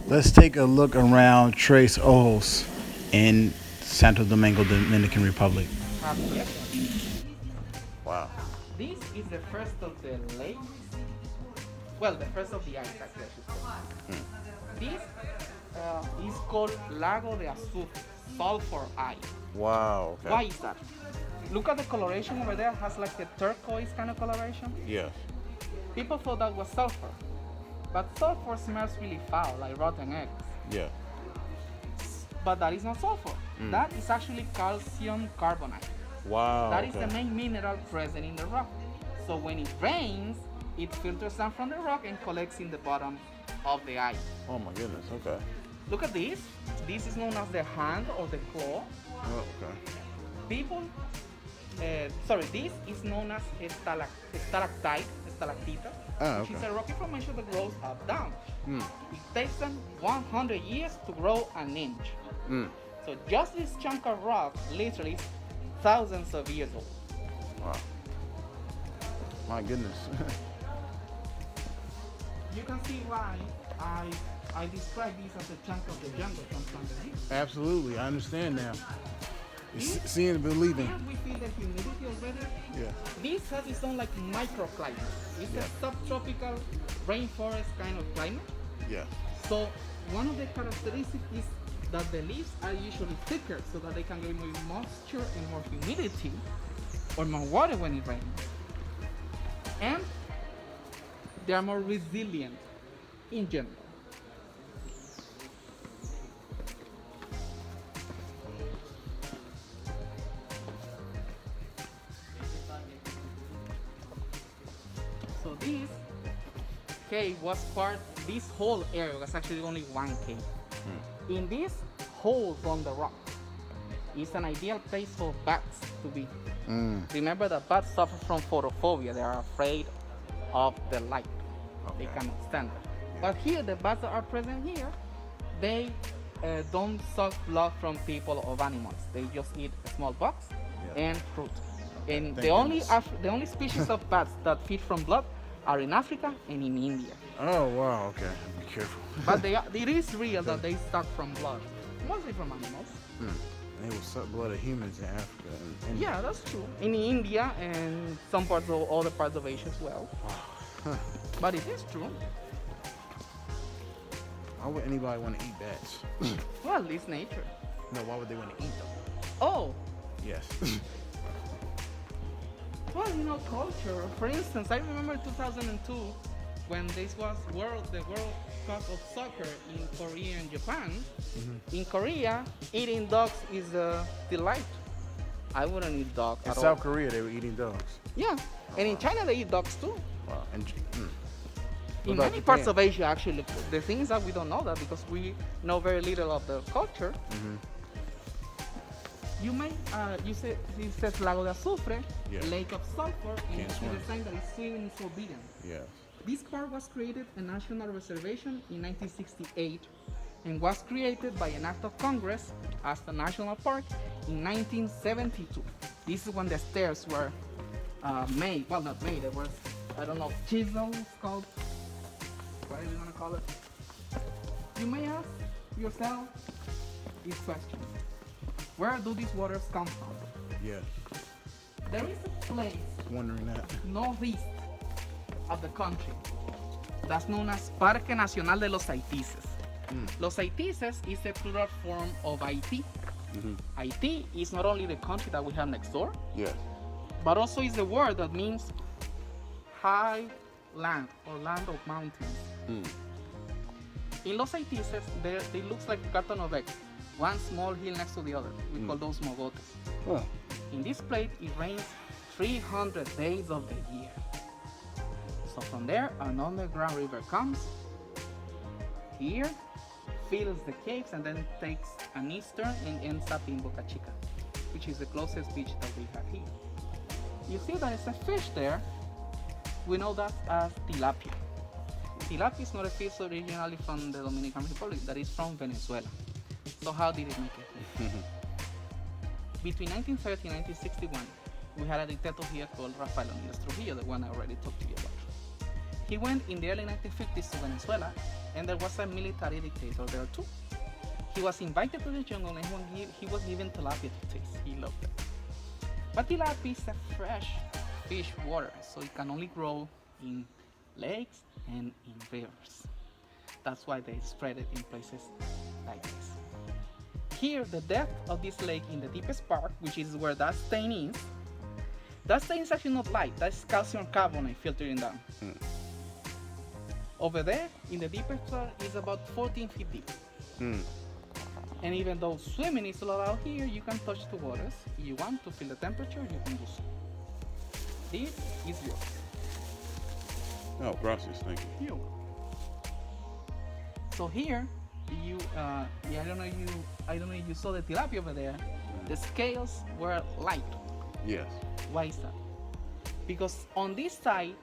Let's take a look around Tres Ojos in Santo Domingo, Dominican Republic. Yes. Wow. This is the first of the lake. Well, the first of the ice, actually, I should say. This is called Lago de Azufre, sulfur ice. Wow. Okay. Why is that? Look at the coloration over there. It has like a turquoise kind of coloration. Yeah. People thought that was sulfur, but sulfur smells really foul, like rotten eggs. Yeah. But that is not sulfur. That is actually calcium carbonate. Wow. That is the main mineral present in the rock. So when it rains, it filters down from the rock and collects in the bottom of the ice. Oh my goodness. Okay. Look at this. This is known as the hand or the claw. Oh, okay. People, this is known as stalactite, stalactita, Oh, which is okay. a rocky formation that grows up down. Mm. It takes them 100 years to grow an inch. Mm. So just this chunk of rock literally is thousands of years old. Wow. My goodness. You can see why I describe this as a chunk of the jungle from Santo. Absolutely. I understand now. Seeing and believing. Here we feel the humidity already. Yeah. This has its own like microclimate. It's Yeah. a subtropical rainforest kind of climate. Yeah. So one of the characteristics is that the leaves are usually thicker so that they can get more moisture and more humidity or more water when it rains. And they are more resilient in general. So this cave was this whole area was actually only one cave. In this hole on the rock is an ideal place for bats to be. Remember that bats suffer from photophobia. They are afraid of the light. They Okay. cannot stand it. But here, the bats that are present here, they don't suck blood from people or animals. They just eat small bugs and fruit. And Thank the only species of bats that feed from blood are in Africa and in India. Oh wow. Okay. Be careful. But it is real that they suck from blood, mostly from animals. They will suck blood of humans in Africa. And Yeah, that's true. In India and some parts of other parts of Asia as well. But it is true. Why would anybody want to eat bats? Well, it's nature. No. Why would they want to eat them? Oh, Yes. well, culture. For instance, I remember 2002 when this was the World Cup of soccer in Korea and Japan. In Korea, eating dogs is a delight. I wouldn't eat dog In at South all. Korea, they were eating dogs. Yeah, and in China they eat dogs too. Wow. And In about many parts Japan? of Asia, actually, the thing is that we don't know that because we know very little of the culture. You may, you said it says Lago de Azufre, Yeah. Lake of Sulfur, and you Can't see swim. the sign that is swimming is forbidden. Yeah. This park was created a national reservation in 1968 and was created by an act of Congress as a national park in 1972. This is when the stairs were made. Well, not made. It was, I don't know, chiseled, called. What are you gonna call it? You may ask yourself this question: where do these waters come from? Yeah. There is a place Wondering that. northeast of the country that's known as Parque Nacional de los Haitises. Los Haitises is a plural form of Haiti. Haiti is not only the country that we have next door, Yeah. but also is the word that means high land or land of mountains. In Los Haitises, they looks like a carton of eggs, one small hill next to the other. We call those mogotes. Oh. In this place, it rains 300 days of the year. So from there, an underground river comes here, fills the caves, and then takes an eastern and ends up in Boca Chica, which is the closest beach that we have here. You see that it's a fish there. We know that as tilapia. Tilapia is not a fish originally from the Dominican Republic, that is from Venezuela. So how did it make it here? Between 1930 and 1961, we had a dictator here called Rafael Leonidas Trujillo, the one I already talked to you about. He went in the early 1950s to Venezuela and there was a military dictator there too. He was invited to the jungle, and he was given tilapia to taste. He loved it. But tilapia is a fresh fish water, so it can only grow in lakes and in rivers. That's why they spread it in places like this. Here, the depth of this lake in the deepest part, which is where that stain is actually not light. That's calcium carbonate filtering down. Over there, in the deepest part, is about 14 feet deep. And even though swimming is allowed here, you can touch the waters. If you want to feel the temperature, you can do so. This is yours. Oh, gracias, thank you. So here, I don't know if you saw the tilapia over there. The scales were light. Yes. Why is that? Because on this side,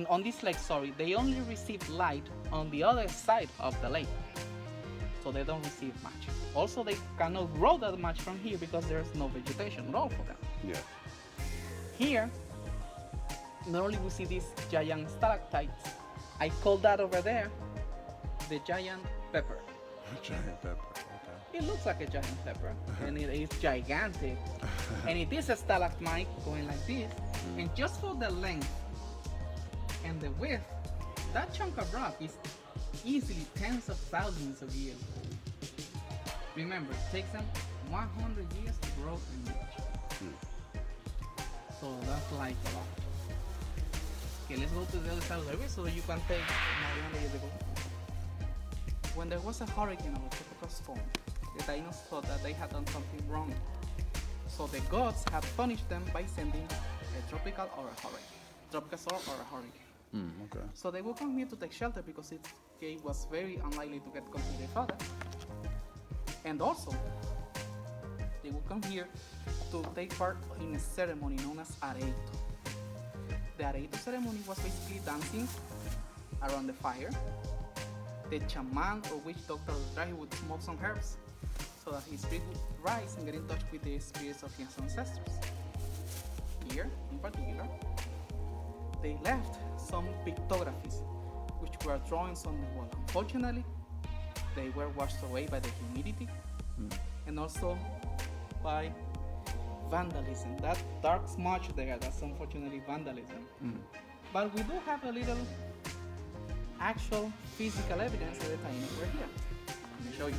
on this lake, they only receive light on the other side of the lake. So they don't receive much. Also, they cannot grow that much from here because there's no vegetation at all for them. Yeah. Here, not only we see these giant stalactites, I call that over there the giant pepper. Giant pepper, okay. It looks like a giant pepper, and it is gigantic. And it is a stalagmite going like this, and just for the length and the width, that chunk of rock is easily tens of thousands of years old. Remember, it takes them 100 years to grow and reach. So that's like a lot. Okay, let's go to the other side of the river so you can take another years ago. When there was a hurricane or a tropical storm, the Taínos thought that they had done something wrong. So the gods had punished them by sending a tropical or a hurricane. Tropical storm or a hurricane. Okay. So they would come here to take shelter because it was very unlikely to get caught with their father. And also, they would come here to take part in a ceremony known as areito. The areito ceremony was basically dancing around the fire. The shaman or witch doctor would smoke some herbs so that his spirit would rise and get in touch with the spirits of his ancestors. Here, in particular, they left some pictographies which were drawings on the wall. Unfortunately, they were washed away by the humidity and also by vandalism. That dark smudge there, that's unfortunately vandalism. But we do have a little actual physical evidence that the Taínos were here. Let me show you.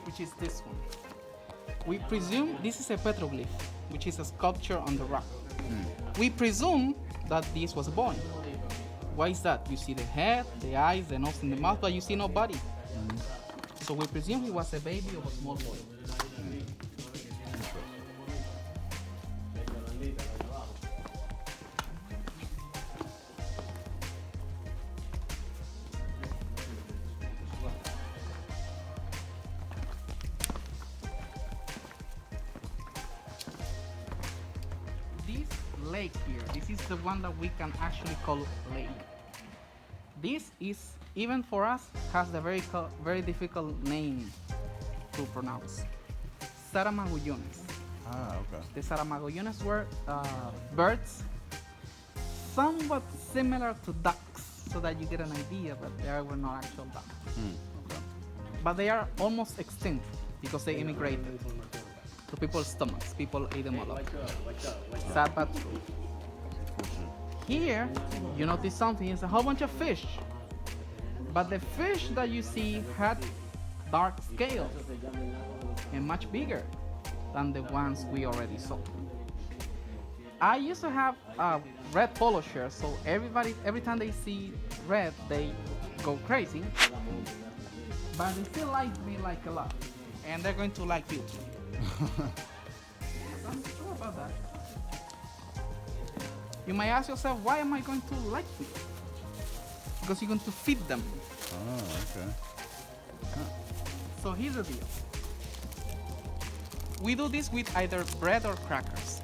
Which is this one. We presume this is a petroglyph, which is a sculpture on the rock. We presume that this was a boy. Why is that? You see the head, the eyes, the nose, and the mouth, but you see no body. So we presume he was a baby or a small boy. This lake here, this is the one that we can actually call lake. This is, even for us, has the very difficult name to pronounce. Saramagullones. Ah, okay. The Saramagullones were birds somewhat similar to ducks, so that you get an idea, but they were not actual ducks. Okay. But they are almost extinct because they immigrated to people's stomachs. People ate them all up. Sad but true. Here, you notice something, it's a whole bunch of fish. But the fish that you see had dark scales and much bigger than the ones we already saw. I used to have a red polo shirt, so every time they see red, they go crazy. But they still like me like a lot, and they're going to like you too. I'm sure about that. You might ask yourself, why am I going to like you? Because you're going to feed them. Oh, okay. So here's the deal. We do this with either bread or crackers.